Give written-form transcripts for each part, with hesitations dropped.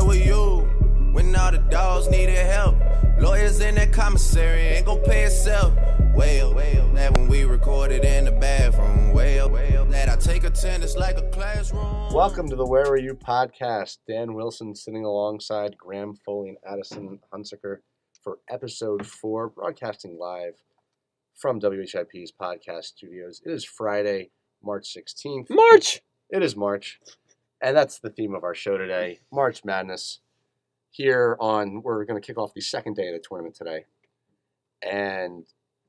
where were you when all the dogs needed help? Lawyers in that commissary ain't gon' pay itself. Well, that when we recorded in the bathroom. Well, that I take attendance like a classroom. Welcome to the Where Were You podcast. Dan Wilson sitting alongside Graham Foley and Addison Hunsaker for episode 4, broadcasting live from WHIP's podcast studios. It is Friday, March 16th. It is March. And that's the theme of our show today, March Madness. We're going to kick off the second day of the tournament today. And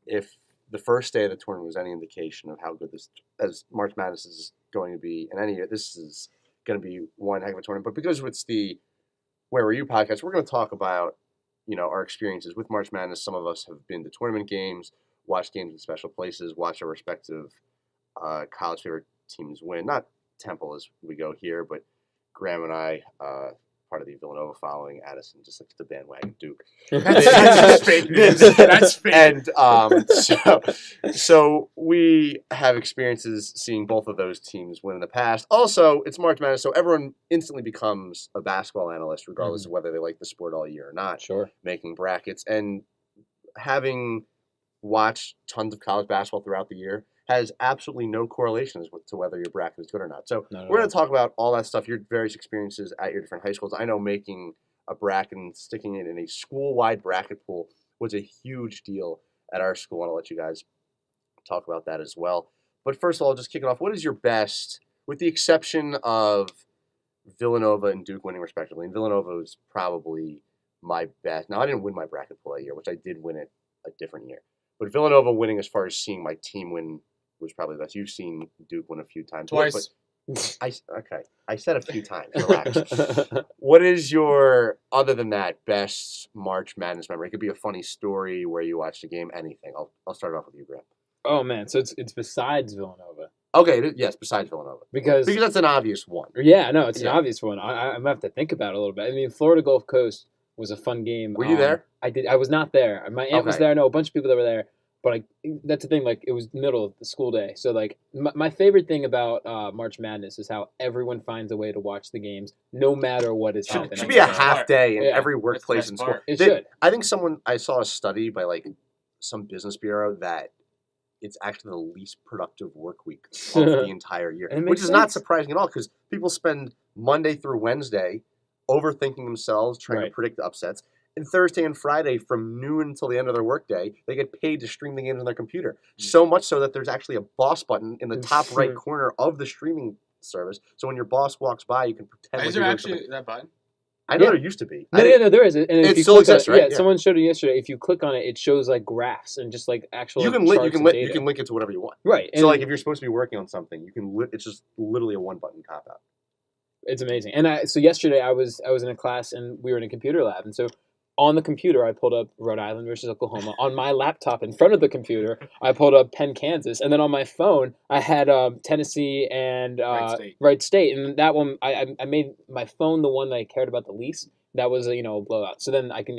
if the first day of the tournament was any indication of how good this, as March Madness is going to be in any year, this is going to be one heck of a tournament. But because it's the Where Were You podcast, we're going to talk about, our experiences with March Madness. Some of us have been to tournament games, watched games in special places, watched our respective college favorite teams win. Not Temple as we go here, but Graham and I, part of the Villanova following, Addison just like the bandwagon Duke. That's fake news. That's fake. And so we have experiences seeing both of those teams win in the past. Also, it's March Madness, so everyone instantly becomes a basketball analyst, regardless of whether they like the sport all year or not. Sure. Making brackets and having watched tons of college basketball throughout the year has absolutely no correlations to whether your bracket is good or not. So we're going to talk about all that stuff, your various experiences at your different high schools. I know making a bracket and sticking it in a school-wide bracket pool was a huge deal at our school. I want to let you guys talk about that as well. But first of all, just kick it off. What is your best, with the exception of Villanova and Duke winning respectively? And Villanova was probably my best. Now, I didn't win my bracket pool that year, which I did win it a different year. But Villanova winning as far as seeing my team win was probably the best. You've seen Duke win a few times. Twice. But I said a few times. Relax. What is your, other than that, best March Madness memory? It could be a funny story where you watched a game, anything. I'll start off with you, Graham. Oh, man. So it's besides Villanova. Okay, yes, besides Villanova. Because that's an obvious one. Yeah, no, it's an obvious one. I'm going to have to think about it a little bit. I mean, Florida Gulf Coast was a fun game. Were you there? I was not there. My aunt was there. I know a bunch of people that were there. But that's the thing, it was middle of the school day. So, my favorite thing about March Madness is how everyone finds a way to watch the games, no matter what is happening. It should be a half day in every workplace in school. It should. I think I saw a study by, some business bureau that it's actually the least productive work week of the entire year. Which is not surprising at all, because people spend Monday through Wednesday overthinking themselves, trying to predict the upsets. And Thursday and Friday, from noon until the end of their workday, they get paid to stream the games on their computer. So much so that there's actually a boss button in the top right corner of the streaming service. So when your boss walks by, you can pretend. Is there actually that button? I know there used to be. No, there is. And it still exists, right? Yeah, someone showed it yesterday. If you click on it, it shows graphs and just actual. You can link it to whatever you want. Right. So if you're supposed to be working on something, you can. It's just literally a one button cop out. It's amazing. And so yesterday I was in a class and we were in a computer lab, and so on the computer I pulled up Rhode Island versus Oklahoma. On my laptop in front of the computer I pulled up Penn, Kansas, and then on my phone I had Tennessee and Wright State. And that one I made my phone the one that I cared about the least. That was a blowout. So then I can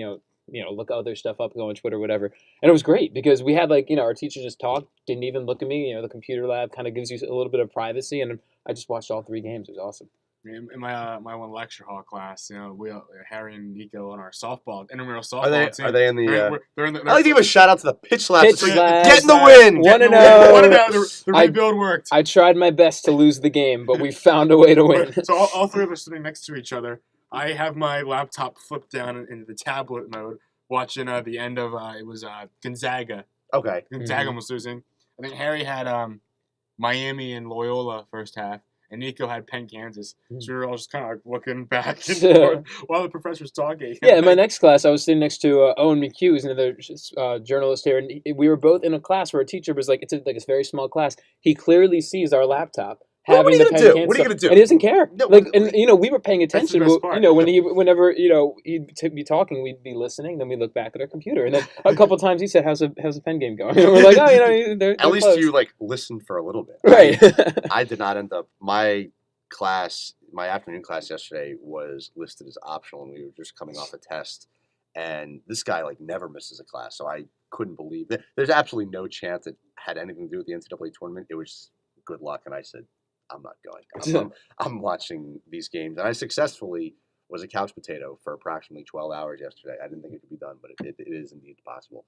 look other stuff up, go on Twitter, whatever. And it was great because we had our teacher just talked, didn't even look at me. The computer lab kind of gives you a little bit of privacy, and I just watched all 3 games. It was awesome. In my one lecture hall class, we Harry and Nico on our intramural softball team. Are they in the? They're in the. I like to give a shout out to the pitch labs. Getting the win. 1-0. The rebuild worked. I tried my best to lose the game, but we found a way to win. So all 3 of us sitting next to each other. I have my laptop flipped down into the tablet mode, watching the end of it was Gonzaga. Okay. Gonzaga was losing. I think Harry had Miami and Loyola first half. And Nico had Penn, Kansas. So we were all just kind of looking back and forth while the professor's talking. Yeah, in my next class, I was sitting next to Owen McHugh, who's another journalist here, and we were both in a class where a teacher was it's a very small class. He clearly sees our laptop. What are you going to do? What are you going to do? And he doesn't care. No, we were paying attention. Whenever he'd be talking, we'd be listening. Then we look back at our computer, and then a couple times he said, "How's the Penn game going?" And we're like, "Oh, they're at least close." You listened for a little bit, right? I did not end up my afternoon class yesterday was listed as optional, and we were just coming off a test. And this guy never misses a class, so I couldn't believe it. There's absolutely no chance it had anything to do with the NCAA tournament. It was good luck, and I said, I'm not going. I'm watching these games. And I successfully was a couch potato for approximately 12 hours yesterday. I didn't think it could be done, but it is indeed possible.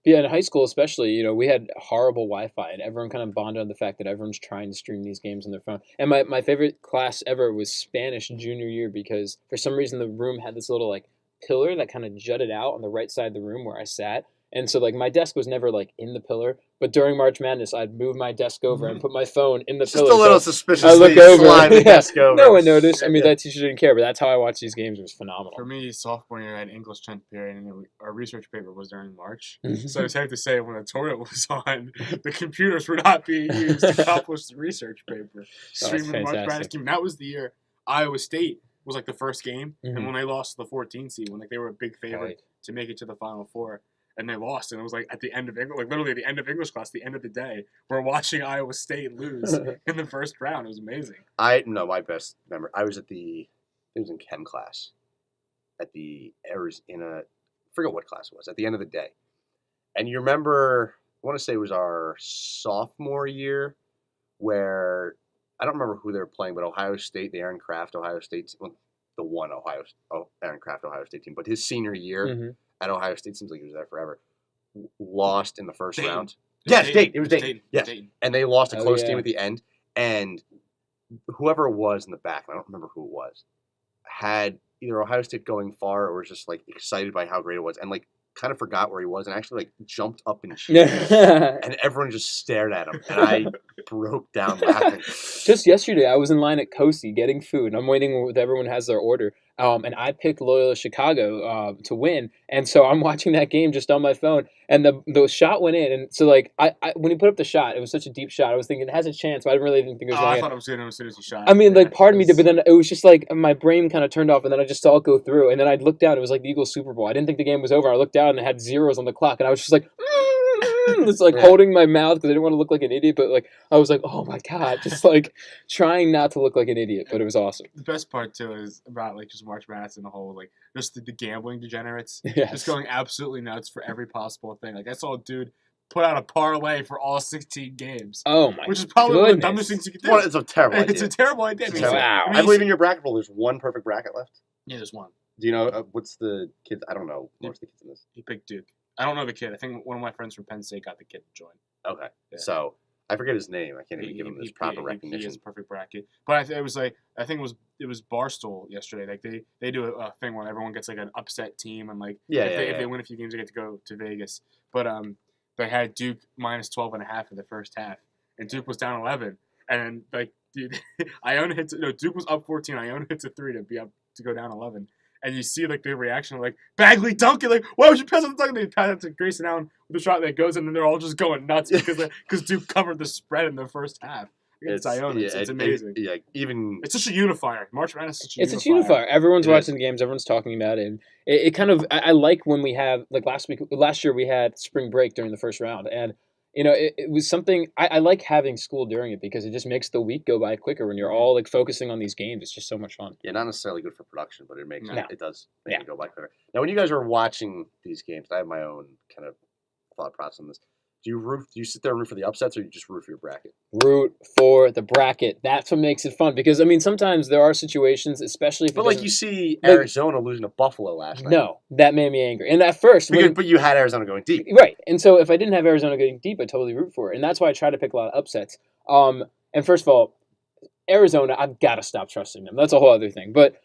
Yeah, in high school especially, we had horrible Wi-Fi, and everyone kind of bonded on the fact that everyone's trying to stream these games on their phone. And my favorite class ever was Spanish junior year because for some reason the room had this little like pillar that kind of jutted out on the right side of the room where I sat. And so like my desk was never like in the pillar, but during March Madness I'd move my desk over and put my phone in the pillar. Just a little So suspiciously I look over. slide the Yeah. desk over. No one noticed. I mean, that teacher didn't care, but that's how I watched these games. It was phenomenal. For me, sophomore year, I had English 10th period, and our research paper was during March. So it's safe to say when the tournament was on, the computers were not being used to accomplish the research paper. Streaming the March Madness fantastic. game. That was the year Iowa State was like the first game, Mhm. and when they lost to the 14 seed, when like they were a big favorite Right. to make it to the Final Four. And they lost, and it was like at the end of English, like literally at the end of English class, the end of the day, we're watching Iowa State lose in the first round. It was amazing. My best memory. I was it was in chem class, at the Arizona, I forget what class it was, at the end of the day. And you remember, I want to say it was our sophomore year, where, I don't remember who they were playing, but Ohio State, the Aaron Kraft Ohio State, well, the one Aaron Kraft Ohio State team, but his senior year Mhm. at Ohio State, seems like he was there forever, lost in the first Dayton. round. It was Yes, Dayton. Dayton. It was It was Dayton. Dayton. Yes. Dayton. And they lost a Oh, close yeah. game at the end, and whoever it was in the back, I don't remember who it was, had either Ohio State going far or was just like excited by how great it was, and like kind of forgot where he was and actually like jumped up and cheered, and everyone just stared at him, and I broke down laughing. Just yesterday, I was in line at Cosi getting food, and I'm waiting with everyone has their order. And I picked Loyola Chicago to win, and so I'm watching that game just on my phone, and the shot went in, and so like I when he put up the shot, it was such a deep shot. I was thinking it has a chance, but I didn't think it was Oh, going I in. thought it was good as soon as he shot. I mean, like, part of me Yes. did, but then it was just like my brain kind of turned off, and then I just saw it go through, and then I looked down. It was like the Eagles Super Bowl. I didn't think the game was over. I looked down and it had zeros on the clock, and I was just like, just like Yeah. holding my mouth because I didn't want to look like an idiot. But like, I was like, oh my god, just like trying not to look like an idiot. But it was awesome. The best part too is about like just March Madness and the whole like just the gambling degenerates Yes. just going absolutely nuts for every possible thing. Like I saw a dude put out a parlay for all 16 games, Oh my. which is probably one of the goodness. dumbest things you could do. Well, it's a terrible idea. It's a terrible idea. It's I mean, Wow. I mean, I believe in your bracket rule. There's one perfect bracket left. yeah, there's one. Do you know what's the kids? I don't know most of the kids in this. He picked Duke. I don't know the kid. I think one of my friends from Penn State got the kid to join. Okay, Yeah. so I forget his name. I can't even give him this proper He recognition. is perfect bracket. But it was like I think it was Barstool yesterday. Like they do a thing where everyone gets like an upset team and like if they win a few games they get to go to Vegas. But they had Duke minus 12.5 in the first half, and Duke was down 11. And like dude, Duke was up 14. Iona hits a 3 to be up to go down 11. And you see like the reaction of like Bagley dunk it, like why would you pass on the dunk? And they pass it to Grayson Allen with a shot that goes in, and they're all just going nuts because Duke covered the spread in the first half against Iona. It's amazing. Even It's such a unifier. March Madness is such a It's unifier. a unifier. Everyone's It watching the games. Everyone's talking about it. And it kind of I like when we have like last year we had spring break during the first round, and it was something I like having school during it because it just makes the week go by quicker when you're all like focusing on these games. It's just so much fun. not necessarily good for production, but it makes No. it does make it go by quicker. Now, when you guys are watching these games, I have my own kind of thought process on this. Do you sit there and root for the upsets, or you just root for your bracket? Root for the bracket. That's what makes it fun because I mean sometimes there are situations, especially if But it like doesn't- you see like- Arizona losing to Buffalo last night. no, that made me angry. And at first, But you had Arizona going deep. right. And so if I didn't have Arizona getting deep, I totally root for it. And that's why I try to pick a lot of upsets. And first of all, Arizona, I've got to stop trusting them. That's a whole other thing. But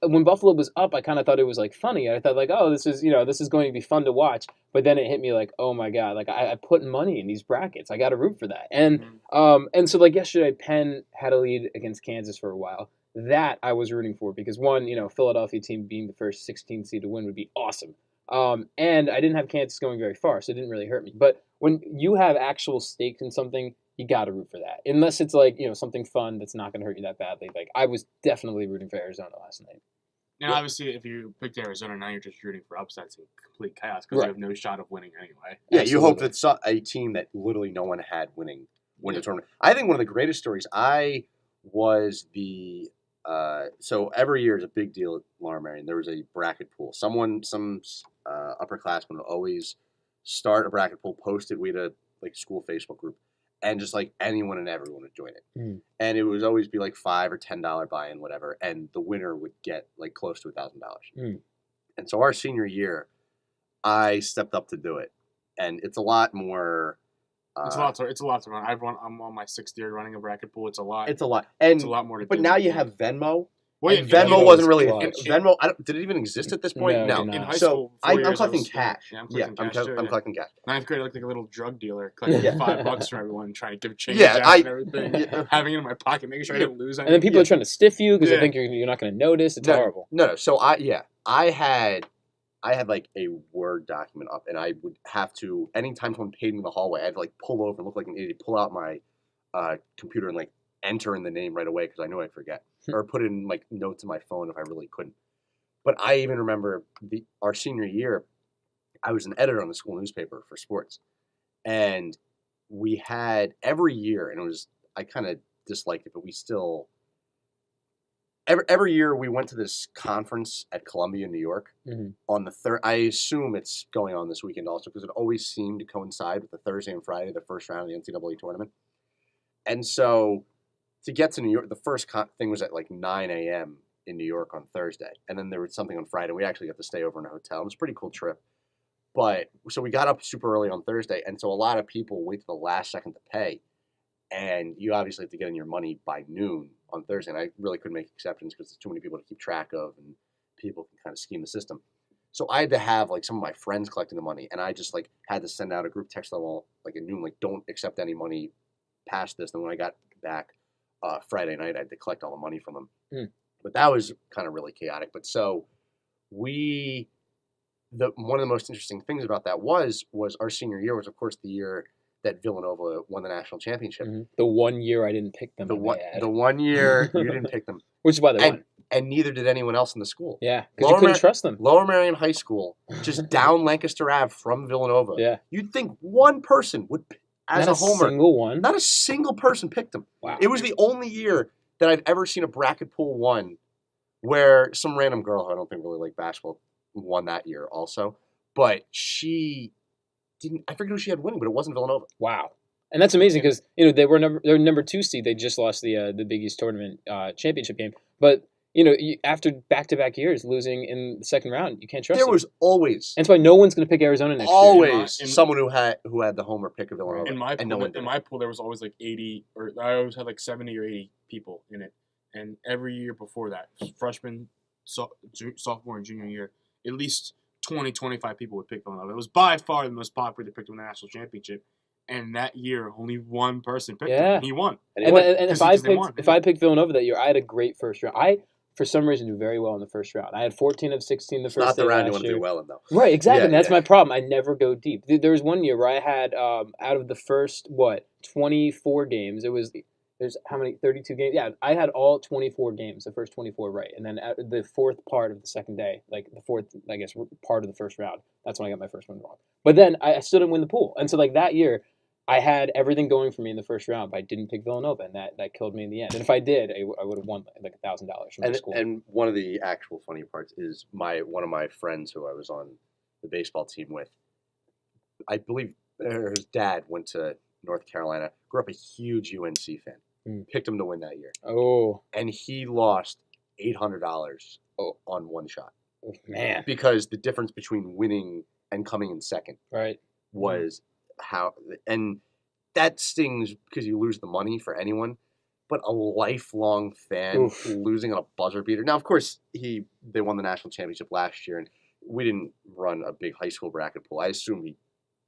when Buffalo was up, I kind of thought it was like funny. I thought like, oh, this is going to be fun to watch. But then it hit me like, oh my god, like I put money in these brackets. I got to root for that. And so like yesterday, Penn had a lead against Kansas for a while. That I was rooting for because one, Philadelphia team being the first 16 seed to win would be awesome. And I didn't have Kansas going very far, so it didn't really hurt me. But when you have actual stakes in something, you got to root for that. Unless it's like, something fun that's not going to hurt you that badly. Like I was definitely rooting for Arizona last night. Now, obviously, if you picked Arizona, now you're just rooting for upsets and complete chaos because Right. you have no shot of winning anyway. Yeah, you hope Absolutely. that a team that literally no one had win the tournament. I think one of the greatest stories. I was so every year is a big deal at Laura Marion. There was a bracket pool. Some upperclassmen would always start a bracket pool, post it. We had a school Facebook group, and just like anyone and everyone would join it. And it would always be like $5 or $10 buy-in, whatever, and the winner would get like close to $1,000. And so our senior year, I stepped up to do it, and it's a lot more. It's a lot to run. I'm on my 6th year running a bracket pool. It's a lot. It's a lot, and it's a lot more to do. But now you have Venmo. Well, Venmo wasn't really Venmo. Did it even exist at this point? No. In high school, I'm collecting cash. I'm collecting cash. 9th grade, I looked like a little drug dealer, collecting $5 from everyone, trying to give change and everything, having it in my pocket, making sure I didn't lose anything. And then people are trying to stiff you because they think you're not going to notice. It's horrible. No. So I had like a Word document up, and I would have to, anytime someone paid me in the hallway, I had to like pull over and look like an idiot, pull out my computer and like enter in the name right away because I knew I'd forget, or put in like notes in my phone if I really couldn't. But I even remember our senior year, I was an editor on the school newspaper for sports, and we had every year, and I kind of disliked it, but we still. Every year we went to this conference at Columbia, New York, on the third. I assume it's going on this weekend also because it always seemed to coincide with the Thursday and Friday, the first round of the NCAA tournament. And so to get to New York, the first thing was at like 9 a.m. in New York on Thursday. And then there was something on Friday. We actually got to stay over in a hotel. It was a pretty cool trip. But so we got up super early on Thursday. And so a lot of people wait to the last second to pay. And you obviously have to get in your money by noon on Thursday. And I really couldn't make exceptions because there's too many people to keep track of and people can kind of scheme the system. So I had to have like some of my friends collecting the money. And I just like had to send out a group text level like at noon, like don't accept any money past this. And when I got back Friday night, I had to collect all the money from them. But that was kind of really chaotic. But so one of the most interesting things about that was our senior year was, of course, the year that Villanova won the national championship. The 1 year I didn't pick them. The 1 year you didn't pick them. Which is why they won. And neither did anyone else in the school. Yeah, because you couldn't trust them. Lower Merion High School, just down Lancaster Ave from Villanova. Yeah. You'd think one person would, as a homer. Not a single one? Not a single person picked them. Wow. It was the only year that I've ever seen a bracket pool won where some random girl who I don't think really liked basketball won that year also. But she didn't, I forget who she had winning, but it wasn't Villanova. Wow. And that's amazing because they were number 2 seed. They just lost the Big East tournament championship game. But after back-to-back years losing in the second round, you can't trust them. There was always. And that's why no one's going to pick Arizona next year. Always someone who had the homer pick of Villanova. In my pool, there was always like 80, or I always had like 70 or 80 people in it. And every year before that, freshman, sophomore, and junior year, at least 20, 25 people would pick Villanova. It was by far the most popular pick to win the national championship. And that year, only one person picked him, and he won. And if I picked Villanova that year, I had a great first round. I, for some reason, do very well in the first round. I had 14 of 16 the first round. Not the round you want to do well in, though. Right, exactly. And that's my problem. I never go deep. There was one year where I had, out of the first, 24 games, there's how many, 32 games? Yeah, I had all 24 games, the first 24 right. And then the fourth part of the second day, like the fourth, I guess, part of the first round, that's when I got my first one wrong. But then I still didn't win the pool. And so, like, that year, I had everything going for me in the first round, but I didn't pick Villanova, and that killed me in the end. And if I did, I would have won like $1,000 from the school. And one of the actual funny parts is one of my friends who I was on the baseball team with, I believe his dad went to North Carolina, grew up a huge UNC fan, picked him to win that year. Oh. And he lost $800 on one shot. Oh, man. Because the difference between winning and coming in second was and that stings because you lose the money for anyone, but a lifelong fan losing on a buzzer beater. Now, of course, they won the national championship last year, and we didn't run a big high school bracket pool. I assume he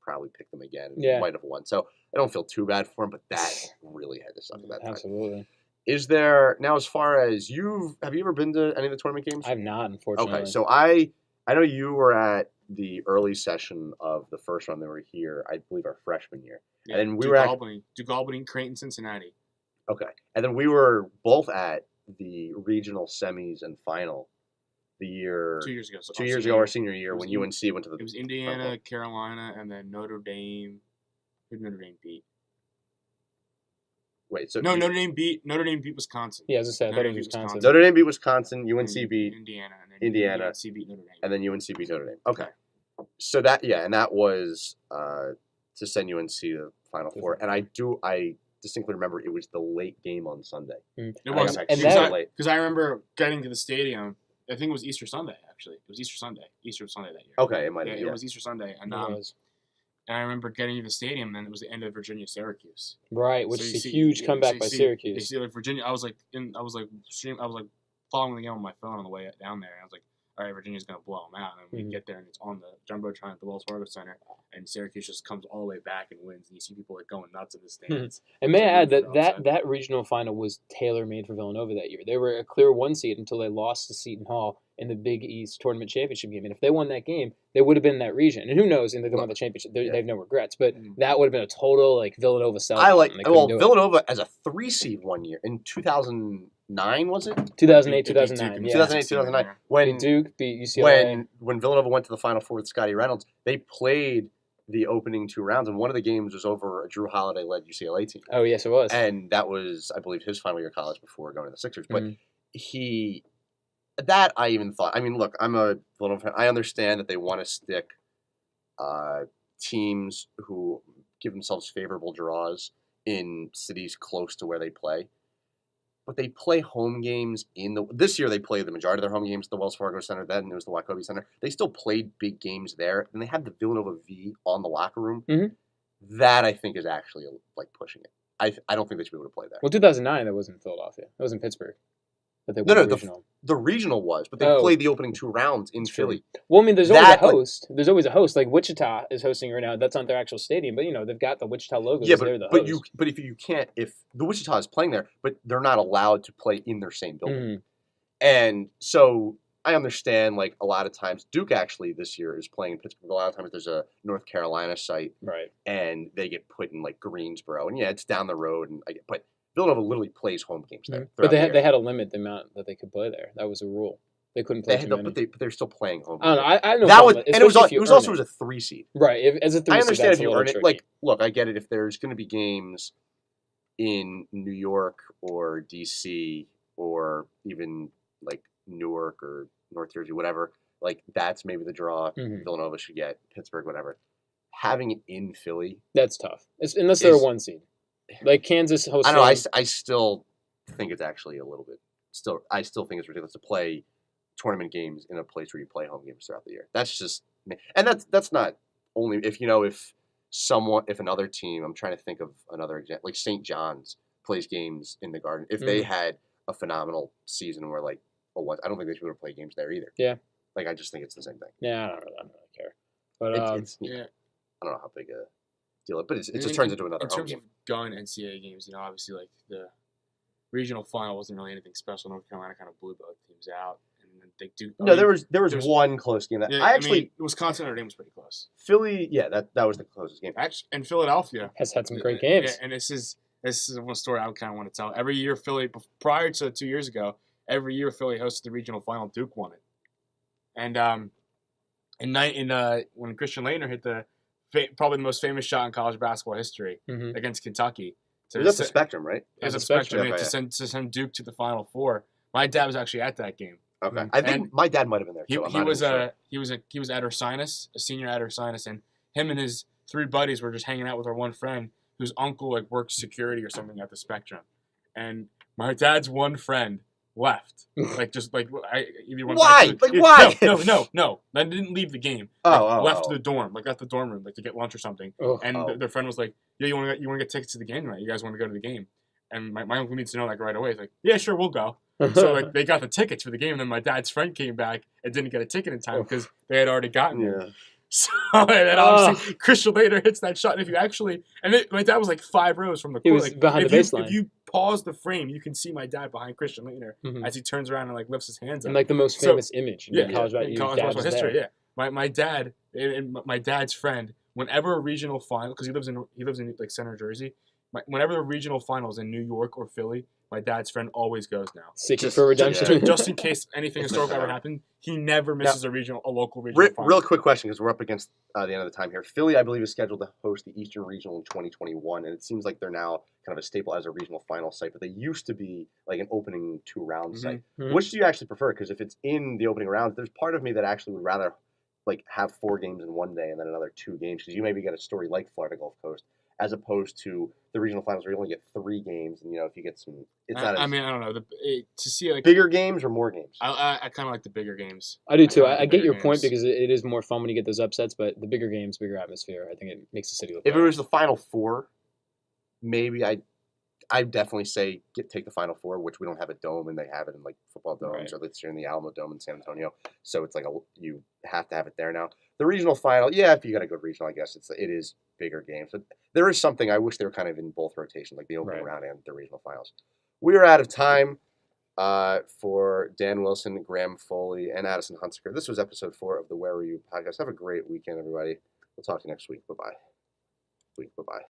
probably picked them again and might have won. So I don't feel too bad for him, but that really had to suck at that time. Absolutely. Is there, now as far as have you ever been to any of the tournament games? I have not, unfortunately. Okay, so I know you were at the early session of the first round that were here, I believe our freshman year. Yeah, and we Duke Albany, Creighton, Cincinnati. Okay. And then we were both at the regional semis and final the year 2 years ago. So 2 years ago, our senior year, when UNC went to the. It was Indiana, Carolina, and then Notre Dame. Who did Notre Dame beat? Wait, so Notre Dame beat Wisconsin. Yeah, as I said, it was Wisconsin. Notre Dame beat Wisconsin. UNC beat Indiana. And then Indiana. UNC beat Notre Dame. And then UNC beat Notre Dame. Okay. So that was to send UNC to the Final Four, and I distinctly remember it was the late game on Sunday. It was, because I remember getting to the stadium. I think it was Easter Sunday, actually. It was Easter Sunday that year. Okay, it might have been. It was Easter Sunday, and I remember getting to the stadium, and it was the end of Virginia-Syracuse. Right, which is a huge comeback by Syracuse. You see, like Virginia, I was following the game on my phone on the way down there. And I was like, all right, Virginia's gonna blow them out, and we get there, and it's on the jumbotron at the Wells Fargo Center, and Syracuse just comes all the way back and wins, and you see people like going nuts in the stands. And may I add that regional final was tailor-made for Villanova that year. They were a clear 1 seed until they lost to Seton Hall in the Big East Tournament Championship game, and if they won that game, they would have been in that region. And who knows? And they won the championship. They have no regrets, but that would have been a total like Villanova sellout. Villanova as a 3 seed one year in 2009 was it? 2008, 2009. Yeah. 2008, 2009. When Duke beat UCLA. When Villanova went to the Final Four with Scotty Reynolds, they played the opening 2 rounds, and one of the games was over a Drew Holiday-led UCLA team. Oh, yes, it was. And that was, I believe, his final year of college before going to the Sixers. But that I even thought, I mean, look, I'm a Villanova fan. I understand that they want to stick teams who give themselves favorable draws in cities close to where they play. But they play home games this year they played the majority of their home games at the Wells Fargo Center, then it was the Wachovia Center. They still played big games there, and they had the Villanova V on the locker room. That I think is actually like pushing it. I don't think they should be able to play there. Well, 2009 that was in Philadelphia. That was in Pittsburgh. But they won the regional. The regional was, but they played the opening 2 rounds in Philly. Well, I mean, there's always a host. There's always a host. Like Wichita is hosting right now. That's not their actual stadium, but they've got the Wichita logo. Yeah, but if you can't, if the Wichita is playing there, but they're not allowed to play in their same building, and so I understand. Like a lot of times, Duke actually this year is playing in Pittsburgh. A lot of times, there's a North Carolina site, right? And they get put in like Greensboro, and it's down the road, but Villanova literally plays home games there. But they had a limit the amount that they could play there. That was a rule. They couldn't play too many. But they're still playing home. I don't know. I know that was, and it was also as a 3 seed. Right, as a 3 seed. I understand if you earn it. Like, look, I get it. If there's going to be games in New York or DC or even like Newark or North Jersey, whatever, like that's maybe the draw Villanova should get. Pittsburgh, whatever. Having it in Philly, that's tough. Unless they're a 1 seed. Like Kansas hosting. I don't know. I still think it's actually a little bit. I still think it's ridiculous to play tournament games in a place where you play home games throughout the year. That's just, and that's not only if another team. I'm trying to think of another example. Like St. John's plays games in the Garden. If they had a phenomenal season where I don't think they should be able to play games there either. Yeah. Like I just think it's the same thing. Yeah, I don't really care. But I don't know how big a deal, but it just turns into another home game. In terms of going NCAA games, obviously like the regional final wasn't really anything special. North Carolina kind of blew both teams out, and they do. There was one close game that Wisconsin Notre Dame was pretty close. Philly, that was the closest game. Actually, and Philadelphia has had some great games. Yeah, and this is one story I kind of want to tell. Every year, Philly, prior to 2 years ago, every year Philly hosted the regional final. Duke won it, and when Christian Laettner hit probably the most famous shot in college basketball history against Kentucky. That's the Spectrum, right? It was a Spectrum. To send Duke to the Final Four. My dad was actually at that game. Okay, I think my dad might have been there. He was at Ursinus, a senior at Ursinus, and him and his 3 buddies were just hanging out with our one friend whose uncle worked security or something at the Spectrum, and my dad's one friend left. Why? Why? No. I didn't leave the game. Left the dorm, left the dorm room, to get lunch or something. Their friend was like, "Yeah, you want to get tickets to the game, right? You guys want to go to the game?" And my uncle needs to know right away. He's like, "Yeah, sure, we'll go." So they got the tickets for the game, and then my dad's friend came back and didn't get a ticket in time because they had already gotten it. So and then obviously Christian Laettner hits that shot, and if you actually, my dad was 5 rows from the court. He was behind the baseline. If you pause the frame, you can see my dad behind Christian Laettner as he turns around and lifts his hands up. And the most famous image in college basketball history. Yeah, my dad and my dad's friend. Whenever a regional final, because he lives in Center Jersey, whenever the regional finals in New York or Philly, my dad's friend always goes now. Seeking for redemption. Just in case anything historical ever happened, he never misses a local regional final. Real quick question, because we're up against the end of the time here. Philly, I believe, is scheduled to host the Eastern Regional in 2021, and it seems like they're now kind of a staple as a regional final site, but they used to be an opening 2-round site. Which do you actually prefer? Because if it's in the opening rounds, there's part of me that actually would rather have 4 games in one day and then another 2 games, because you maybe get a story like Florida Gulf Coast as opposed to the regional finals where you only get 3 games, and if you get some, it's not. I mean, I don't know. To see like bigger games or more games. I kind of like the bigger games. I do too. I get your games. point because it is more fun when you get those upsets, but the bigger games, bigger atmosphere. I think it makes the city look. If better. it was the Final Four, maybe I'd definitely say take the Final Four, which we don't have a dome, and they have it in like football domes, Right. or let's say in the Alamo Dome in San Antonio. So it's like you have to have it there now. The regional final, if you got a good regional, I guess it is bigger games. But there is something I wish they were kind of in both rotations, like the opening round and the regional finals. We are out of time for Dan Wilson, Graham Foley, and Addison Hunsaker. This was episode 4 of the Where Were You podcast. Have a great weekend, everybody. We'll talk to you next week. Bye-bye.